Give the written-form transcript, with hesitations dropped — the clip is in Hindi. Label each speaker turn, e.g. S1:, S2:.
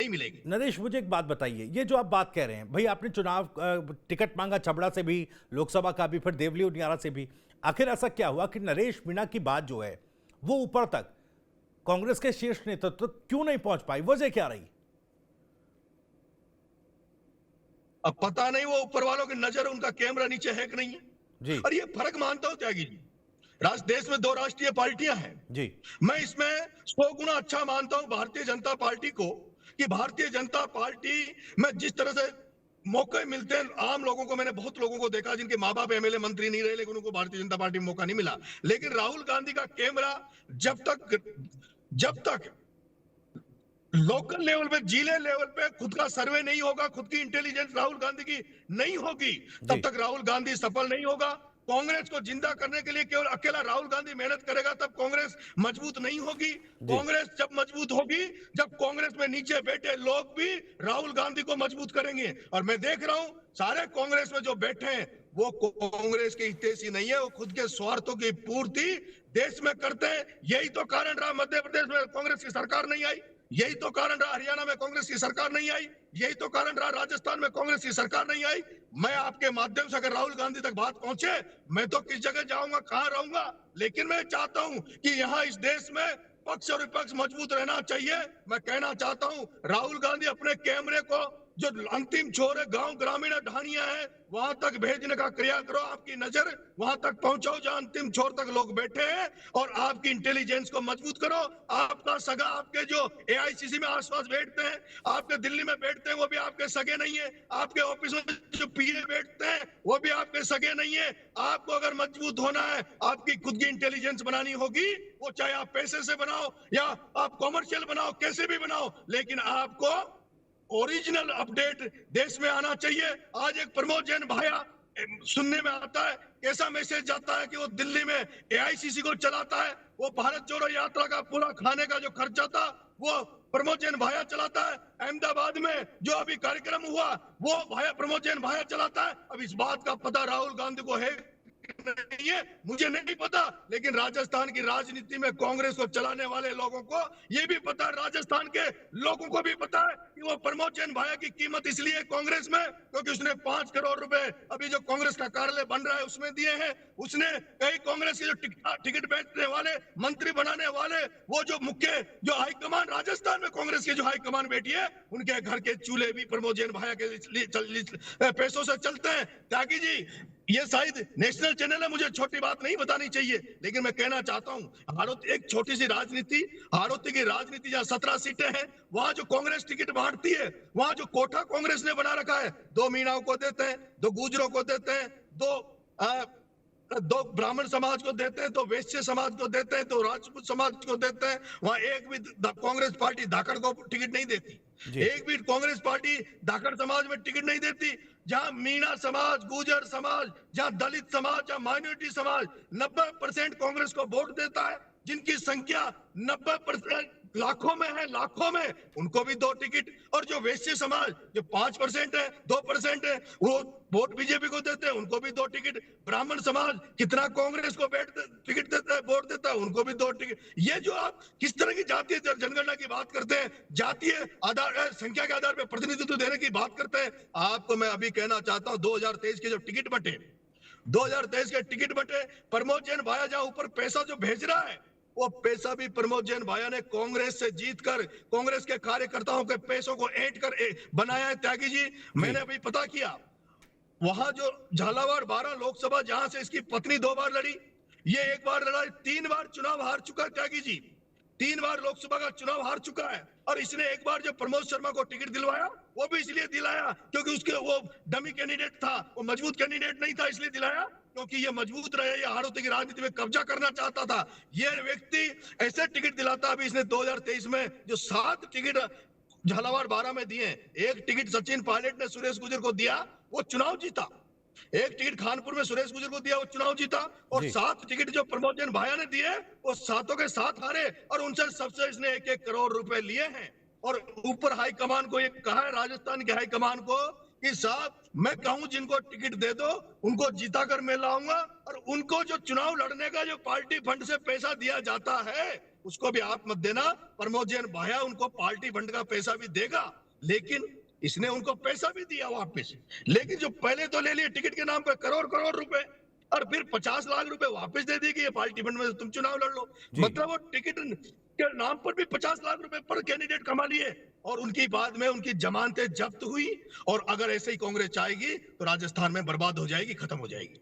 S1: नहीं मिलेगी।
S2: नरेश, मुझे एक बात बताइए, ये जो आप बात कह रहे हैं, भाई आपने चुनाव टिकट मांगा छबड़ा से भी, लोकसभा का भी, फिर देवली उनियारा से भी, आखिर ऐसा क्या हुआ कि नरेश मीणा की बात जो है वो ऊपर तक कांग्रेस के शीर्ष नेतृत्व क्यों नहीं पहुंच पाई? वजह क्या रही?
S1: अब पता नहीं वो ऊपर वालों की नजर, उनका कैमरा नीचे है कि नहीं है।
S2: जी
S1: और ये फर्क मानता हूं त्यागी जी, देश में दो राष्ट्रीय पार्टियां हैं।
S2: जी
S1: मैं इसमें 100 गुना अच्छा मानता हूं भारतीय जनता पार्टी को, कि भारतीय जनता पार्टी में जिस तरह से मौके मिलते हैं आम लोगों को, मैंने बहुत लोगों को देखा जिनके माँ बाप एमएलए मंत्री नहीं रहे लेकिन उनको भारतीय जनता पार्टी में मौका नहीं मिला। लेकिन राहुल गांधी का कैमरा जब तक लोकल लेवल पे, जिले लेवल पे खुद का सर्वे नहीं होगा, खुद की इंटेलिजेंस राहुल गांधी की नहीं होगी, तब
S2: जी
S1: तक राहुल गांधी सफल नहीं होगा। कांग्रेस को जिंदा करने के लिए केवल अकेला राहुल गांधी मेहनत करेगा तब कांग्रेस मजबूत नहीं होगी।
S2: जी
S1: कांग्रेस जब मजबूत होगी जब कांग्रेस में नीचे बैठे लोग भी राहुल गांधी को मजबूत करेंगे। और मैं देख रहा हूं सारे कांग्रेस में जो बैठे हैं वो कांग्रेस के हितैषी नहीं है, वो खुद के स्वार्थों की पूर्ति देश में करते हैं। यही तो कारण रहा मध्य प्रदेश में कांग्रेस की सरकार नहीं आई, यही तो कारण रहा हरियाणा में कांग्रेस की सरकार नहीं आई, यही तो कारण रहा राजस्थान में कांग्रेस की सरकार नहीं आई। मैं आपके माध्यम से अगर राहुल गांधी तक बात पहुंचे, मैं तो किस जगह जाऊंगा, कहां रहूंगा, लेकिन मैं चाहता हूं कि यहां इस देश में पक्ष और विपक्ष मजबूत रहना चाहिए। मैं कहना चाहता हूं राहुल गांधी अपने कैमरे को जो अंतिम छोर है, गांव ग्रामीण ढानिया है, वहां तक भेजने का क्रिया करो। आपकी नजर वहां तक पहुंचाओ जहां अंतिम छोर तक लोग बैठे हैं, और आपकी इंटेलिजेंस को मजबूत करो। आपका सगा, आपके जो एआईसीसी में आसपास बैठते हैं, आपके दिल्ली में बैठते हैं, वो भी आपके सगे नहीं है। आपके ऑफिस में जो पीए बैठते हैं वो भी आपके सगे नहीं है। आपको अगर मजबूत होना है, आपकी खुद की इंटेलिजेंस बनानी होगी, वो चाहे आप पैसे से बनाओ या आप कॉमर्शियल बनाओ, कैसे भी बनाओ, लेकिन आपको ओरिजिनल अपडेट देश में आना चाहिए। आज एक प्रमोद जैन भाया सुनने में आता है, कैसा मैसेज जाता है कि वो दिल्ली में एआईसीसी को चलाता है, वो भारत जोड़ो यात्रा का पूरा खाने का जो खर्चा था वो प्रमोद जैन भाया चलाता है। अहमदाबाद में जो अभी कार्यक्रम हुआ वो प्रमोद जैन भाया चलाता है। अब इस बात का पता राहुल गांधी को है नहीं है मुझे नहीं पता, लेकिन राजस्थान की राजनीति में कांग्रेस को चलाने वाले लोगों को यह भी पता है, राजस्थान के लोगों को भी पता है कि वो प्रमोद जैन भाया की कीमत इसलिए कांग्रेस में क्योंकि उसने 5 करोड़ रुपए अभी जो कांग्रेस का कार्यालय बन रहा है उसमें दिए हैं। उसने कई कांग्रेस के जो टिकट बेचने वाले, मंत्री बनाने वाले, वो जो मुख्य जो हाईकमान राजस्थान में कांग्रेस के जो हाईकमान बैठी है, उनके घर के चूल्हे भी प्रमोद जैन भाया के पैसों से चलते हैं। त्यागी जी, ये शायद नेशनल चैनल है, मुझे छोटी बात नहीं बतानी चाहिए, लेकिन मैं कहना चाहता हूं हाड़ौती एक छोटी सी राजनीति, हाड़ौती की राजनीति जहां 17 सीटें हैं, वहां जो कांग्रेस टिकट बांटती है, वहां जो कोटा कांग्रेस ने बना रखा है, 2 मीणाओं को देते हैं, 2 गुजरों को देते हैं, 2 ब्राह्मण समाज को देते हैं, 2 वैश्य समाज को देते हैं, 2 राजपूत समाज को देते हैं। वहां एक भी कांग्रेस पार्टी धाकड़ को टिकट नहीं देती, एक भी कांग्रेस पार्टी धाकड़ समाज में टिकट नहीं देती। जहां मीणा समाज, गुजर समाज, जहां दलित समाज, जहां माइनॉरिटी समाज 90% कांग्रेस को वोट देता है, जिनकी संख्या 90% लाखों में है, लाखों में, उनको भी 2 टिकट। और जो वैश्य समाज जो 5% है, 2% है, वो वोट बीजेपी को देते हैं, उनको भी 2 टिकट। ब्राह्मण समाज कितना कांग्रेस को टिकट देता है, वोट देता है, उनको भी 2 टिकट। ये जो आप किस तरह की जातीय जनगणना की बात करते हैं, जातीय आधार संख्या के आधार पर प्रतिनिधित्व देने की बात करते हैं, आपको मैं अभी कहना चाहता हूं 2023 के जो टिकट बटे, 2023 के टिकट बटे, प्रमोद जैन भाया जहां ऊपर पैसा जो भेज रहा है, वो पैसा भी प्रमोद जैन भाया ने कांग्रेस से जीतकर कांग्रेस के कार्यकर्ताओं के पैसों को ऐंठ कर बनाया है। त्यागी जी, मैंने अभी पता किया, वहां जो झालावाड़ 12 लोकसभा जहां से इसकी पत्नी 2 बार लड़ी, ये 1 बार लड़ा, 3 बार चुनाव हार चुका है। त्यागी जी, 3 बार लोकसभा का चुनाव हार चुका है, और इसने 1 बार जो प्रमोद शर्मा को टिकट दिलवाया वो भी इसलिए दिलाया क्योंकि उसके वो डमी कैंडिडेट था, वो मजबूत कैंडिडेट नहीं था, इसलिए दिलाया क्योंकि ये मजबूत रहे, ये हाड़ौती की राजनीति में कब्जा करना चाहता था। ये व्यक्ति ऐसे टिकट दिलाता, अभी इसने 2023 में जो 7 टिकट झालावाड़ 12 में दिए, 1 टिकट सचिन पायलट ने सुरेश गुर्जर को दिया, वो चुनाव जीता। 1 टिकट खानपुर में सुरेश गुर्जर को दिया, वो चुनाव जीता। और 7 टिकट जो प्रमोद जैन भाया ने दिए, वो 7 के 7 हारे, और उनसे सबसे इसने 1-1 करोड़ रुपए लिए हैं। और ऊपर हाईकमान को ये कहा है, राजस्थान के हाईकमान को, कि साहब मैं कहूं जिनको टिकट दे दो उनको जीता कर मैं लाऊंगा, और उनको जो चुनाव लड़ने का जो पार्टी फंड से पैसा दिया जाता है उसको भी आप मत देना। प्रमोद जैन भाया उनको पार्टी फंड का पैसा भी देगा, लेकिन इसने उनको पैसा भी दिया वापस। लेकिन जो पहले तो ले लिए टिकट के नाम पे करोड़ करोड़ रुपए, और फिर 50 लाख रुपए वापस दे दी कि ये पार्टी फंड में तुम चुनाव लड़ लो।
S2: जी।
S1: मतलब वो टिकट के नाम पर भी 50 लाख रुपए पर कैंडिडेट कमा लिए, और उनकी बाद में उनकी जमानतें जब्त हुई। और अगर ऐसे ही कांग्रेस चाहेगी तो राजस्थान में बर्बाद हो जाएगी, खत्म हो जाएगी।